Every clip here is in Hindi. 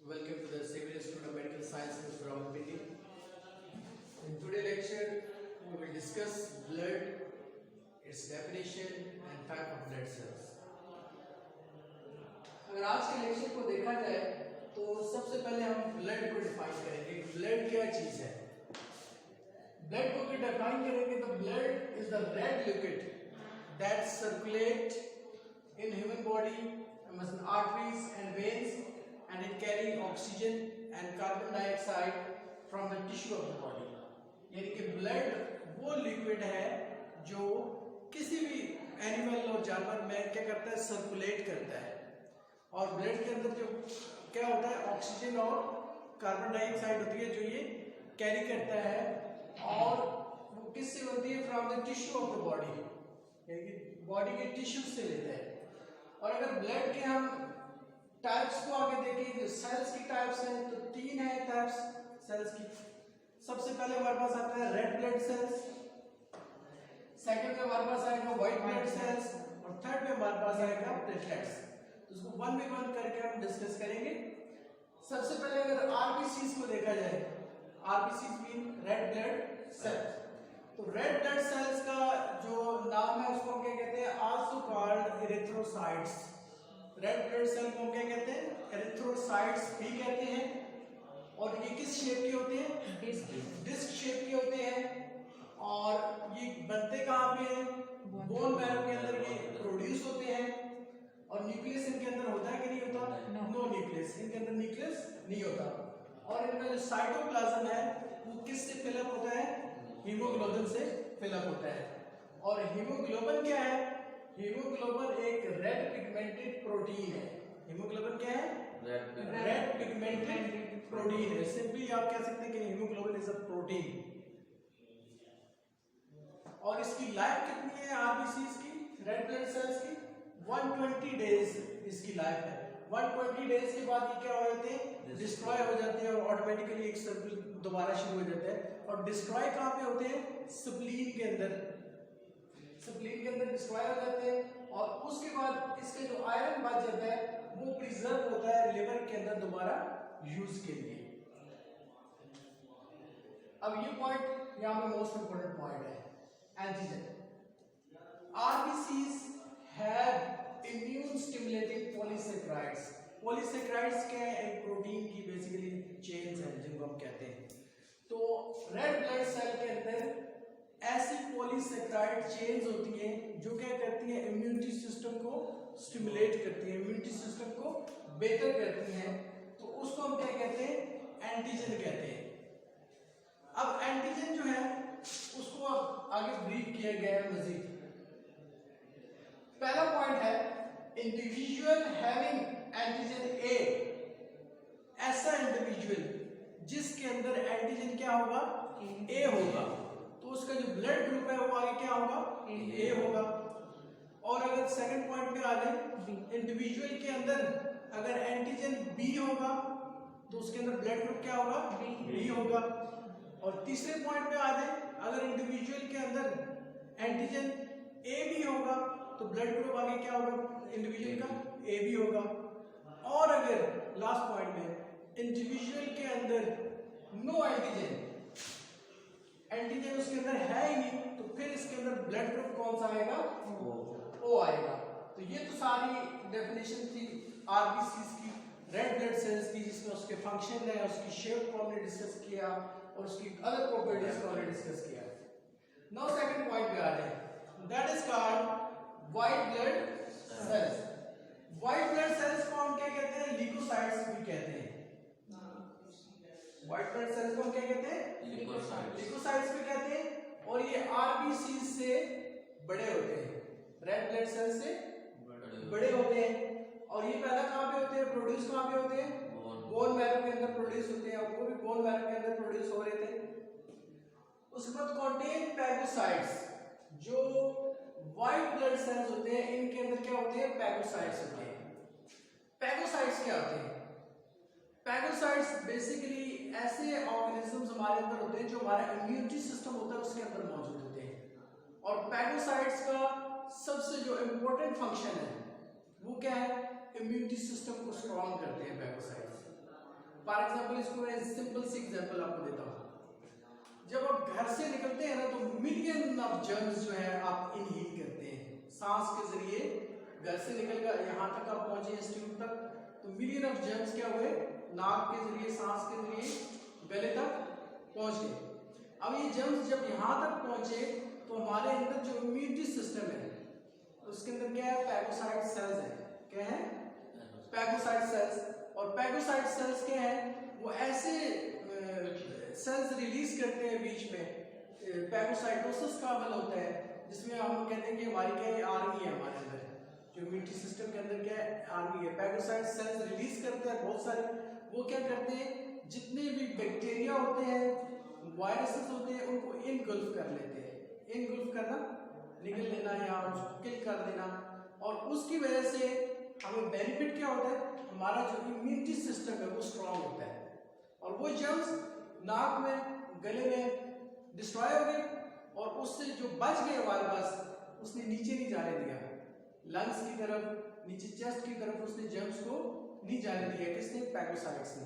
Welcome to the Civil Institute of Medical Sciences, Rawalpindi. In today's lecture, we will discuss blood, its definition and type of blood cells. अगर आज के लेक्चर को देखा जाए तो सबसे पहले हम ब्लड को डिफाइन करेंगे। ब्लड क्या चीज है? ब्लड को डिफाइन करेंगे तो blood is the red liquid that circulate in human body, arteries and veins, and it carry oxygen and carbon dioxide from the tissue of the body. यानी कि ब्लड वो लिक्विड है जो किसी भी एनिमल और जानवर में क्या करता है, सर्कुलेट करता है। और ब्लड के अंदर जो क्या होता है, ऑक्सीजन और कार्बन डाइऑक्साइड होती है जो ये कैरी करता है, और वो किससे बनती है? From the tissue of the body, यानी कि बॉडी के टिश्यू से लेता है। और अगर ब्लड के हम टाइप्स को आगे देखें, जो सेल्स की टाइप्स हैं तो तीन है टाइप्स सेल्स की। सबसे पहले हमारे पास आता है रेड ब्लड सेल्स, सेकंड में हमारे पास आएगा व्हाइट ब्लड सेल्स, और थर्ड में हमारे पास आएगा प्लेटलेट्स। तो इसको वन बाय वन करके हम डिस्कस करेंगे। सबसे पहले अगर आरबीसीज को देखा जाए, RBCs mean red blood cells. तो रेड ब्लड सेल्स का जो नाम है उसको हम क्या कहते हैं? Also called erythrocytes. Red blood cell को हम क्या कहते हैं? एरिथ्रोसाइट्स भी कहते हैं। और ये किस शेप के होते हैं? डिस्क शेप के होते हैं। और ये बनते कहाँ पे हैं? बोन मैरो के अंदर ये प्रोड्यूस होते हैं। और न्यूक्लियस इनके अंदर होता है कि नहीं होता? नो न्यूक्लियस, इनके अंदर न्यूक्लियस नहीं होता। और इनका जो साइटोप्लाज्म है वो किससे फिलअप होता है? हीमोग्लोबिन से फिलअप होता है। और हीमोग्लोबिन क्या है? हीमोग्लोबिन एक रेड पिगमेंटेड प्रोटीन है। हीमोग्लोबिन क्या है? रेड पिगमेंटेड प्रोटीन है। सिंपली आप कह सकते हैं कि हीमोग्लोबिन इज अ प्रोटीन। और इसकी लाइफ कितनी है आरबीसीज की, रेड ब्लड सेल्स की? 120 डेज इसकी लाइफ है। 120 डेज के बाद ये क्या हो जाते हैं? डिस्ट्रॉय हो जाते हैं, और ऑटोमेटिकली एक सर्कल दोबारा शुरू हो जाता है। और डिस्ट्रॉय कहाँ पे होते हैं? स्प्लीन के अंदर। स्प्लीन के अंदर डिस्ट्रॉय हो जाते हैं, और उसके बाद इसके जो आयरन बच जाता है वो प्रिजर्व होता है लिवर के अंदर दोबारा यूज के लिए। अब ये पॉइंट यहाँ पे मोस्ट इंपोर्टेंट पॉइंट है, antigen. RBCs have immune stimulating polysaccharides. Polysaccharides क्या है? एक प्रोटीन की बेसिकली चेन्स हैं जिनको हम कहते हैं। तो रेड ब्लड सेल के अंदर ऐसी पॉलीसेक्राइड चेन्स होती हैं जो क्या करती हैं? इम्यूनिटी सिस्टम को स्टिमुलेट करती हैं, इम्यूनिटी सिस्टम को बेहतर करती हैं। तो उसको हम क्या कहते हैं? एंटीजन कहते हैं। अब एंटीजन जो है उसको अब आगे ब्रीफ किया गया है मजीद। पहला पॉइंट है इंडिविजुअल हैविंग एंटीजन ए। ऐसा इंडिविजुअल जिसके अंदर एंटीजन क्या होगा? ए होगा। तो उसका जो ब्लड ग्रुप है वो आगे क्या होगा? ए होगा। और अगर सेकंड पॉइंट पे आ जाए, इंडिविजुअल के अंदर अगर एंटीजन बी होगा तो उसके अंदर ब्लड ग्रुप क्या होगा? बी होगा। और तीसरे पॉइंट पे आ जाए, अगर इंडिविजुअल के अंदर एंटीजन ए भी होगा तो ब्लड ग्रुप आगे क्या होगा? इंडिविजुअल का ए भी होगा। और अगर लास्ट पॉइंट में इंडिविजुअल के अंदर नो एंटीजन, एंटीजन उसके अंदर है ही नहीं, तो फिर इसके अंदर ब्लड ग्रुप कौन सा आएगा? ओ आएगा। तो ये तो सारी डेफिनेशन थी आरबीसीज की, रेड ब्लड सेल्स की, जिसमें उसके फंक्शन है, उसकी शेप को हमने डिस्कस किया, और उसकी अदर प्रॉपर्टीज को हमने डिस्कस किया। नाउ सेकंड पॉइंट पे आ जाए, that is called white blood sales. White blood cells को हम क्या कहते हैं? ल्यूकोसाइट्स भी कहते हैं। व्हाइट ब्लड सेल्स को हम क्या कहते हैं? ल्यूकोसाइट्स भी कहते हैं। और ये आरबीसी से बड़े होते हैं, रेड ब्लड सेल्स से बड़े होते हैं। और ये पैदा कहाँ पे होते हैं? प्रोड्यूस कहाँ पे होते हैं? बोन मैरो के अंदर प्रोड्यूस होते हैं। वो भी बोन मैरो के अंदर प्रोड्यूस हो रहे थे। उसके बाद कॉन्टेन पैगोसाइट्स। जो व्हाइट ब्लड सेल्स होते हैं इनके अंदर क्या होते हैं? पैगोसाइट्स होते हैं। पैगोसाइट्स क्या होते हैं? पैगोसाइट्स बेसिकली ऐसे ऑर्गेनिजम्स हमारे अंदर होते हैं जो हमारा इम्यूनिटी सिस्टम होता है उसके अंदर मौजूद होते हैं। और पैगोसाइट्स का सबसे जो इम्पोर्टेंट फंक्शन है वो क्या है? इम्यूनिटी सिस्टम को स्ट्रॉन्ग करते हैं पैगोसाइट्स। फॉर एग्जाम्पल इसको मैं सिंपल सी एग्जाम्पल आपको देता हूँ। जब आप घर से निकलते हैं ना तो मिलियन ऑफ जर्म्स जो है आप इनहेल करते हैं सांस के जरिए। घर से निकलकर यहाँ तक आप पहुंचे इंस्टीट्यूट तक तो मिलियन ऑफ जर्म्स क्या हुए, नाक के जरिए, सांस के जरिए गले तक पहुंच गए। अब ये जर्म्स जब यहाँ तक पहुंचे तो हमारे अंदर जो इम्यूनिटी सिस्टम है उसके अंदर क्या है, पैगोसाइट सेल्स है। क्या है, पैगोसाइट सेल्स। और पैगोसाइट सेल्स क्या है, वो ऐसे सेल्स रिलीज करते हैं बीच में, पैगोसाइटोसिस का अमल होता है जिसमें हम कहते हैं कि हमारी क्या है, आर्मी है हमारे अंदर, जो इम्यूनिटी सिस्टम के अंदर क्या है, आर्मी है। पैगोसाइट सेल्स रिलीज करते हैं बहुत सारे, वो क्या करते हैं, जितने भी बैक्टीरिया होते हैं, वायरसेस होते हैं, उनको इनगल्फ कर लेते हैं। इनगल्फ करना, निगल लेना या उसको किल कर देना। और उसकी वजह से हमें बेनिफिट क्या होता है, हमारा जो इम्यूनिटी सिस्टम है वो स्ट्रांग होता है और वो जर्म्स नाक में, गले में डिस्ट्रॉय हो गए और उससे जो बच गए हमारे पास उसने नीचे नहीं जाने दिया, लंग्स की तरफ, नीचे चेस्ट की तरफ उसने जर्म्स को नहीं जाने दिया। किसने, पैगोसाइट्स ने,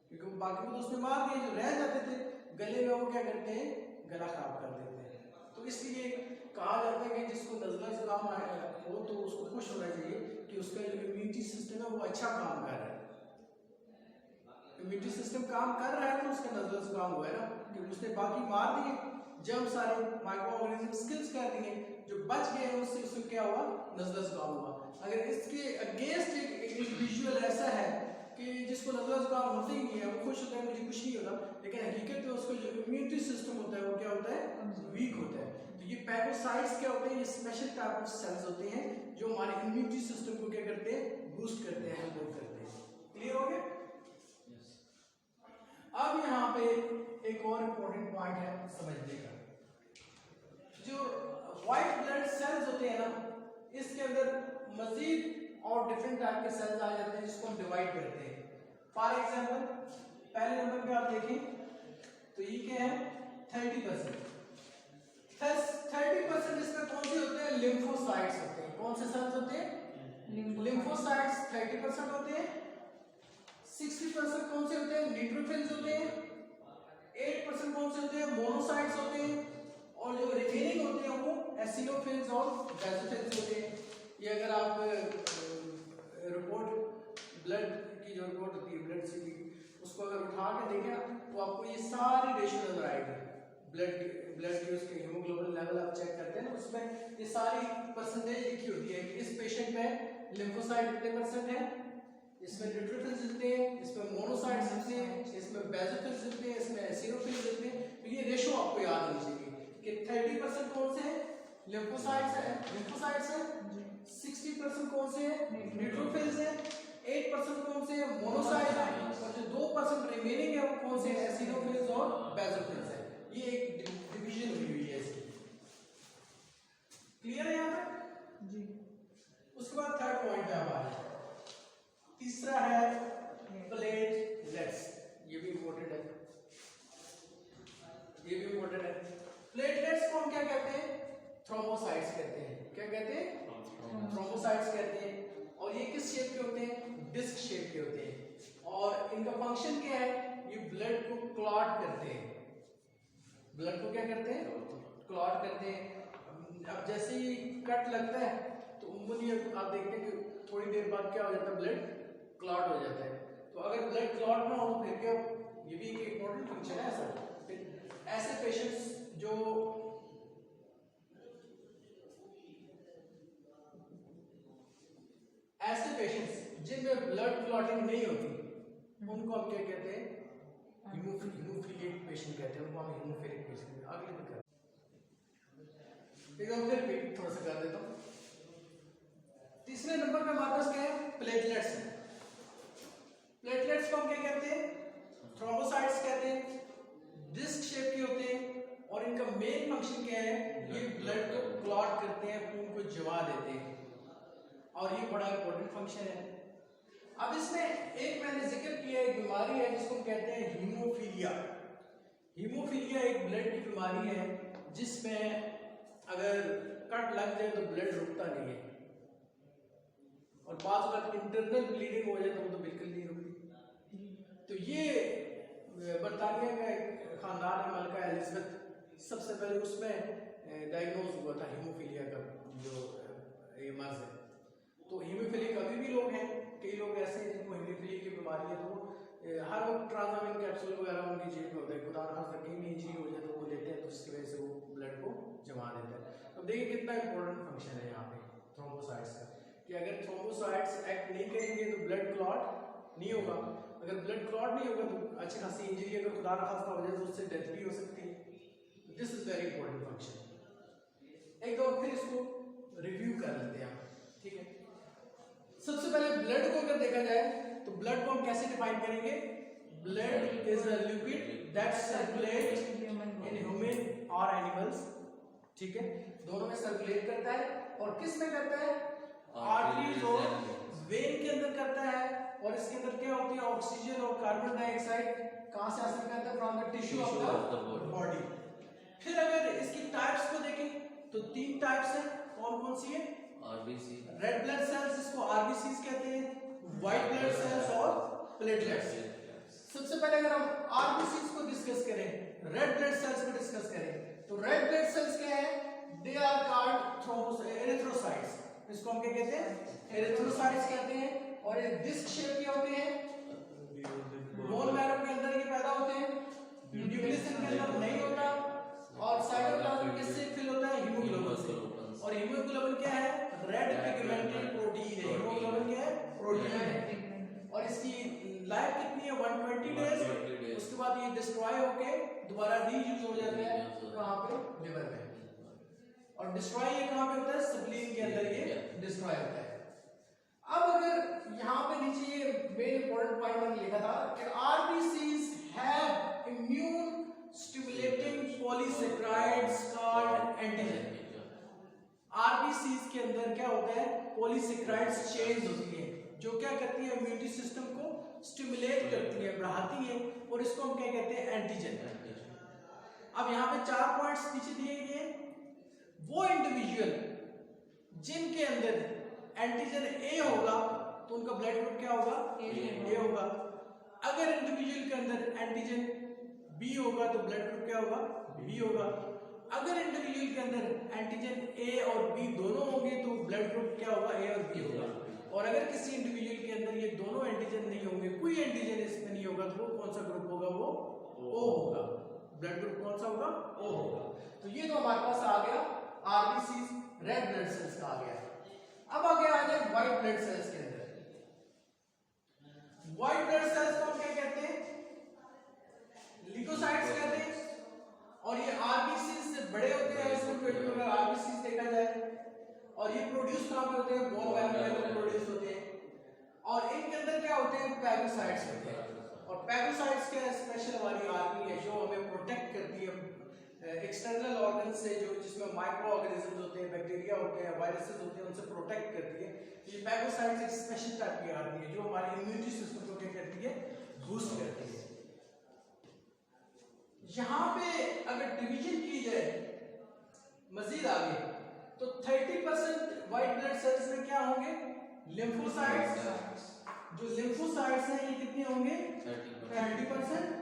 क्योंकि बाकी को तो उसने मार दिया, जो रह जाते थे गले में वो क्या करते हैं, गला खराब कर देते हैं। तो इसलिए कहा जाता है कि जिसको नज़ला जुकाम हो तो उसको खुश होना चाहिए कि उसका जो इम्यूनिटी सिस्टम है वो अच्छा काम कर रहा है। इम्यूनिटी सिस्टम काम कर रहा है तो उसका नज़ला जुकाम हुआ है ना, क्योंकि उसने बाकी मार दिए जर्म, सारे माइक्रो ऑर्गेनिज्म किल्स कर दिए, जो बच गए हैं उससे उसको क्या हुआ, नज़ला जुकाम हुआ। अगर इसके अगेंस्ट एक इंडिविजुअल ऐसा है कि जिसको नज़ला जुकाम होता ही नहीं है, वो खुश होता है मुझे कुछ नहीं होता, लेकिन हकीकत में उसको जो इम्यूनिटी सिस्टम होता है वो क्या होता है, वीक होता है। तो ये पैगोसाइट्स क्या होते हैं, ये स्पेशल टाइप ऑफ सेल्स होते हैं जो हमारे इम्यूनिटी सिस्टम को क्या करते हैं, बूस्ट करते हैं, हेल्प करते हैं। क्लियर हो गया? अब यहाँ पे एक और इम्पोर्टेंट पॉइंट है समझने का, जो व्हाइट ब्लड सेल्स होते हैं ना, इसके अंदर मजीद और डिफरेंट टाइप के सेल्स आ जाते हैं जिसको हम डिवाइड करते हैं। फॉर एग्जांपल पहले नंबर पे आप देखें तो ये क्या है, 30%। 30% इसमें कौन से होते हैं, लिम्फोसाइट्स होते हैं। कौन से सेल्स होते हैं, लिम्फोसाइट्स 30% होते हैं। 60% कौन से होते हैं, न्यूट्रोफिल्स होते हैं। 8% कौन से होते हैं, मोनोसाइट्स होते हैं। और जो रिमेनिंग होते हैं वो एसिनोफिल्स और बेसोफिल्स होते हैं। ये अगर आप रिपोर्ट, ब्लड की जो रिपोर्ट होती है ब्लड से, उसको अगर उठा के देखें तो आपको ये सारी रेशियो नजर आएगी। ब्लड की उसके हीमोग्लोबिन लेवल आप चेक करते हैं ना, उसमें ये सारी परसेंटेज लिखी होती है कि इस पेशेंट में लिम्फोसाइट कितने परसेंट है, इसमें न्यूट्रोफिल्स कितने हैं, इसमें मोनोसाइट्स कितने हैं, इसमें बेसोफिल्स कितने हैं, इसमें एसिनोफिल्स कितने हैं। तो ये रेशियो आपको याद होनी चाहिए कि 30% कौन से हैं, लिम्फोसाइट्स है, 60% कौन से हैं, न्यूट्रोफिल्स हैं, 8% कौन से हैं, मोनोसाइट्स हैं, और जो 2% रिमेनिंग है वो कौन से हैं, एसिनोफिल्स और बेसोफिल्स हैं। ये एक डिवीजन हुई हुई है इसकी। क्लियर है यहाँ तक जी? उसके बाद थर्ड पॉइंट पे हमारे तीसरा है प्लेटलेट्स। ये भी इंपॉर्टेंट है, ये भी इंपॉर्टेंट है। प्लेटलेट्स को हम क्या कहते हैं, थ्रोम्बोसाइट्स कहते हैं। क्या कहते हैं, थ्रोम्बोसाइट्स कहते हैं। और ये किस शेप के होते हैं, डिस्क शेप के होते हैं। और इनका फंक्शन क्या है, ये ब्लड को क्लॉट करते हैं। ब्लड को क्या करते हैं, क्लॉट करते हैं। अब जैसे ही कट लगता है तो उम्मूली आप देखते हैं कि थोड़ी देर बाद क्या हो जाता है, ब्लड क्लॉट हो जाता है। तो अगर ब्लड क्लॉट ना हो फिर क्या, ये भी एक इंपॉर्टेंट फंक्शन है सर। ऐसे पेशेंट्स जो जिनमें ब्लड क्लॉटिंग नहीं होती उनको हम क्या कहते हैं, हीमोफिलिक पेशेंट कहते हैं। उनको हम हीमोफिलिक पेशेंट अगले में करते हैं। फिर भी थोड़ा सा कर देता हूँ। तीसरे नंबर पे हमारे पास क्या है, प्लेटलेट्स है। प्लेटलेट्स को हम क्या कहते हैं, थ्रोम्बोसाइट्स कहते हैं। डिस्क शेप के होते हैं और इनका मेन फंक्शन क्या है, ये ब्लड को क्लॉट करते हैं, खून को जमा देते हैं और ये बड़ा इंपॉर्टेंट फंक्शन है। अब इसमें एक मैंने जिक्र किया, एक बीमारी है जिसको हम कहते हैं हीमोफीलिया। हीमोफीलिया एक ब्लड की बीमारी है जिसमें अगर कट लग जाए तो ब्लड रुकता नहीं है और बात इंटरनल ब्लीडिंग हो जाए तो वो तो बिल्कुल नहीं रुकती। तो ये सबसे पहले उसमें डायग्नोज हुआ था हीमोफीलिया का जो ये मर्ज है। तो हीमोफीलिक अभी भी लोग हैं, कई लोग ऐसे हैं जिनको हीमोफीलिया की बीमारी है, तो हर वक्त ट्रांसमिन कैप्सूल वगैरह उनकी जेब में होता है, खुदा ना खास्ता कहीं इंजरी हो जाए तो वो लेते हैं, तो उसकी वजह से वो ब्लड को जमा देता है। तो देखिए कितना इंपॉर्टेंट फंक्शन है यहाँ पे थ्रोम्बोसाइट्स का, कि अगर थ्रोम्बोसाइट्स एक्ट नहीं करेंगे तो ब्लड क्लॉट नहीं होगा, अगर ब्लड क्लॉट नहीं होगा तो अच्छी खासी इंजरी अगर खुदा ना खास्ता हो जाए तो उससे डेथ भी हो सकती है। This is very important function. एक दो फिर इसको रिव्यू कर लेते हैं, ठीक है। सबसे पहले ब्लड को अगर देखा जाए तो ब्लड को हम कैसे डिफाइन करेंगे? Blood is a liquid that circulate in human और एनिमल्स, ठीक है, दोनों में सर्कुलेट करता है। और किस में करता है? आर्टरीज और वेन के अंदर करता है। और इसके अंदर क्या होती है? ऑक्सीजन और कार्बन डाइऑक्साइड कहां से हासिल करता है? From the tissue of the body. फिर अगर इसकी टाइप्स को देखें तो 3 टाइप्स हैं, कौन कौन सी है? आरबीसी, रेड ब्लड सेल्स इसको आरबीसीज कहते हैं, व्हाइट ब्लड सेल्स और प्लेटलेट्स। सबसे पहले अगर हम आरबीसीज को डिस्कस करें, रेड ब्लड सेल्स को डिस्कस करें, तो रेड ब्लड सेल्स क्या है? They are called erythrocytes. इसको हम क्या कहते हैं? एरिथ्रोसाइट्स कहते हैं। और ये डिस्क शेप के होते हैं, बोन मैरो के अंदर ये पैदा होते हैं, न्यूक्लियस के अंदर नहीं होता। और साइटोप्लाज्म किससे फिल होता है? हीमोग्लोबिन से। और हीमोग्लोबिन क्या है? रेड पिगमेंटेड प्रोटीन है। हीमोग्लोबिन क्या है? प्रोटीन है। और इसकी लाइफ कितनी है? 120 डेज। उसके बाद ये डिस्ट्रॉय होके दोबारा रीयूज हो जाता है कहां पे? लिवर में। और डिस्ट्रॉय ये कहां पे होता है? स्प्लीन के अंदर ये डिस्ट्रॉय होता है। अब अगर यहां पे नीचे ये मेन इंपॉर्टेंट पॉइंट मैंने लिखा था कि RBCs have immune stimulating polysaccharides called antigen. RBCs के अंदर क्या होता है? पॉलीसेक्राइड्स चेन्स होती है जो क्या करती है? इम्यूनिटी सिस्टम को स्टिमुलेट करती है, बढ़ाती है। और इसको हम क्या कहते हैं? एंटीजन। अब यहाँ पे 4 पॉइंट्स नीचे दिए गए हैं। वो इंडिविजुअल जिनके अंदर एंटीजन ए होगा तो उनका ब्लड ग्रुप क्या होगा? ए होगा। अगर इंडिविजुअल के अंदर एंटीजन बी होगा तो ब्लड ग्रुप क्या होगा? बी होगा। अगर इंडिविजुअल के अंदर एंटीजन ए और बी दोनों होंगे तो ब्लड ग्रुप क्या होगा? ए और बी होगा। और अगर किसी इंडिविजुअल के अंदर ये दोनों एंटीजन नहीं होंगे, कोई एंटीजन इसमें नहीं होगा, तो वो कौन सा ग्रुप होगा? वो ओ होगा। ब्लड ग्रुप कौन सा होगा? ओ होगा। तो ये तो हमारे पास आ गया आरबीसी, रेड ब्लड सेल्स का आ गया। अब आगे आ जाए व्हाइट ब्लड सेल्स के अंदर। व्हाइट ब्लड सेल्स को हम क्या कहते हैं? ल्यूकोसाइट्स कहते हैं। और ये आरबीसी से बड़े होते हैं, इसमें अगर आरबीसी देखा जाए। और ये प्रोड्यूस कहां पे होते हैं? बोन मैरो में प्रोड्यूस होते हैं। और इनके अंदर क्या होते हैं? पैगोसाइट्स होते हैं। और पैगोसाइट्स क्या स्पेशल हमारी आर्मी है जो हमें प्रोटेक्ट करती है एक्सटर्नल ऑर्गन से, जो जिसमें माइक्रो ऑर्गेनिजम्स होते हैं, बैक्टीरिया होते हैं, वायरसेस होते हैं, उनसे प्रोटेक्ट करती है। ये पैगोसाइट्स एक स्पेशल टाइप की आर्मी है जो हमारी इम्यूनिटी सिस्टम को क्या करती है? बूस्ट करती है। यहां पे अगर डिवीजन की जाए मजीद आगे तो 30% व्हाइट ब्लड सेल्स में क्या होंगे? लिम्फोसाइट्स। जो लिम्फोसाइट्स हैं ये कितने होंगे? 30%।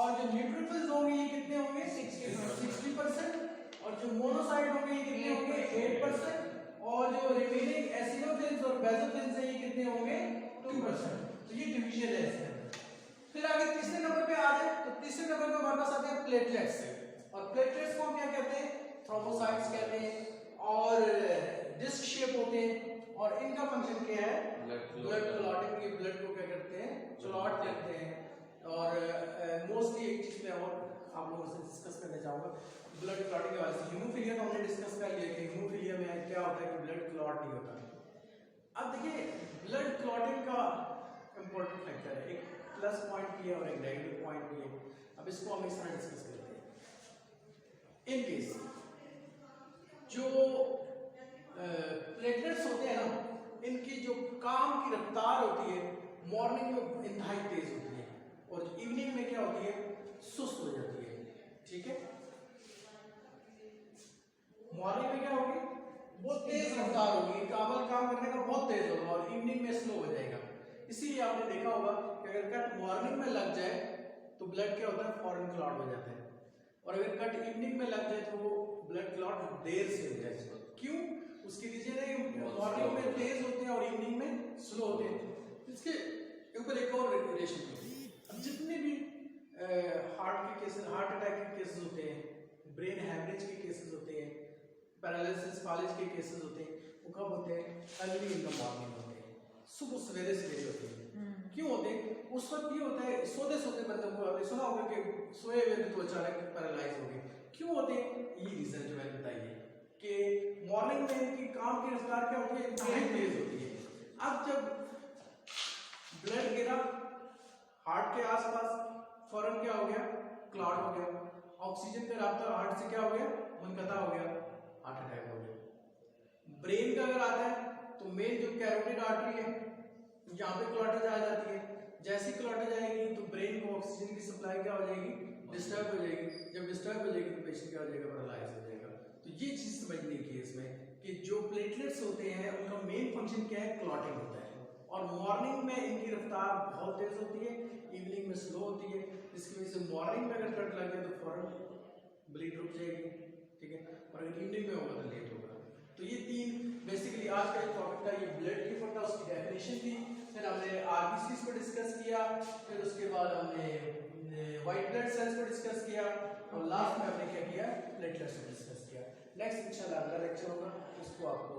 और जो न्यूट्रोफिल्स होंगे ये कितने होंगे? 60%। और जो मोनोसाइट होंगे ये कितने होंगे? 8%। और जो रिमेनिंग एसिनोफिल्स और बेसोफिल्स हैं ये कितने होंगे? 2%। तो ये डिवीजन है इसके अंदर। फिर आगे तीसरे नंबर पे आ जाए तो तीसरे नंबर पे हमारे पास आते हैं प्लेटलेट्स। और प्लेटलेट्स को हम क्या कहते हैं? थ्रोम्बोसाइट्स कहते हैं। और डिस्क शेप होते हैं। और इनका फंक्शन क्या है? Blood clotting. के ब्लड को क्या करते हैं? क्लॉट करते हैं। और मोस्टली एक चीज मैं और आप लोगों से डिस्कस करना चाहूंगा ब्लड क्लॉटिंग के बारे में। हीमोफीलिया तो हमने डिस्कस कर लिया कि हीमोफीलिया में क्या होता है कि ब्लड क्लॉट नहीं होता। अब देखिए ब्लड क्लॉटिंग का इंपॉर्टेंट फैक्टर है, एक प्लस पॉइंट भी है और एक नेगेटिव पॉइंट भी है। अब इसको हम इस तरह डिस्कस करते हैं। इन केस जो प्लेटलेट्स होते हैं ना, इनकी जो काम की रफ्तार होती है मॉर्निंग में इंतहाई तेज होती है और इवनिंग में क्या होती है? सुस्त हो जाती है। ठीक है, मॉर्निंग में क्या होगी? बहुत तेज रफ्तार होगी, काबल काम करने का बहुत तेज होगा और इवनिंग में स्लो हो जाएगा। इसीलिए आपने देखा होगा कि अगर कट मॉर्निंग में लग जाए तो ब्लड क्या होता है? फॉरन क्लॉट हो जाता है। और अगर कट इवनिंग में लग जाए तो वो ब्लड क्लॉट देर से हो जाए। क्यों? उसकी रीजन है मॉर्निंग में तेज होते हैं और इवनिंग में स्लो होते हैं। इसके ऊपर एक और रिलेशन है। अब जितने भी हार्ट के केसेस, हार्ट अटैक के केसेस होते हैं, ब्रेन हैमरेज के केसेस होते हैं, पैरालिसिस पालिज के केसेस होते हैं, वो कब होते हैं? अर्ली इन द मॉर्निंग होते हैं, सुबह सवेरे सवेरे होते हैं। क्यों होते हैं? उस वक्त ये होता है सोते सोते बंदे को, आपने सुना होगा कि सोए हुए तो अचानक पैरालाइज हो गए। क्यों होते हैं? ये रीजन जो मैंने बताई है कि मॉर्निंग में इनकी काम की रफ्तार क्या होती है? इंतहाई तेज होती है। अब जब ब्लड गिरा हार्ट के आसपास, फौरन क्या हो गया? क्लॉट हो गया, ऑक्सीजन का रास्ता हार्ट से क्या हो गया? मुनक़ता हो गया, हार्ट अटैक हो गया। ब्रेन का अगर आता है तो मेन जो कैरोटिड आर्टरी है यहाँ पे क्लॉटेज आ जाती है। जैसी क्लॉटेज आएगी तो ब्रेन को ऑक्सीजन की सप्लाई क्या हो जाएगी? डिस्टर्ब हो जाएगी। जब डिस्टर्ब हो जाएगी तो पेशेंट क्या हो जाएगा? पैरालाइज हो जाएगा। तो ये चीज समझने की है इसमें कि जो प्लेटलेट्स होते हैं उनका मेन फंक्शन क्या है? क्लॉटिंग होता है। और मॉर्निंग में इनकी रफ्तार बहुत तेज होती है, इवनिंग में स्लो होती है, जिसकी वजह से मॉर्निंग में अगर कट लग जाए तो फौरन ब्लीड रुक जाएगी, ठीक है, और अगर इवनिंग में होगा तो लेट होगा। तो ये तीन बेसिकली आज का जो टॉपिक था, ये ब्लड के ऊपर था, उसकी डेफिनेशन थी, फिर हमने आरबीसीज को डिस्कस किया, फिर उसके बाद हमने व्हाइट ब्लड सेल्स को डिस्कस किया, और लास्ट में हमने क्या किया? प्लेटलेट्स को डिस्कस किया। नेक्स्ट इंशाल्लाह अगला लेक्चर होगा, उसको आपको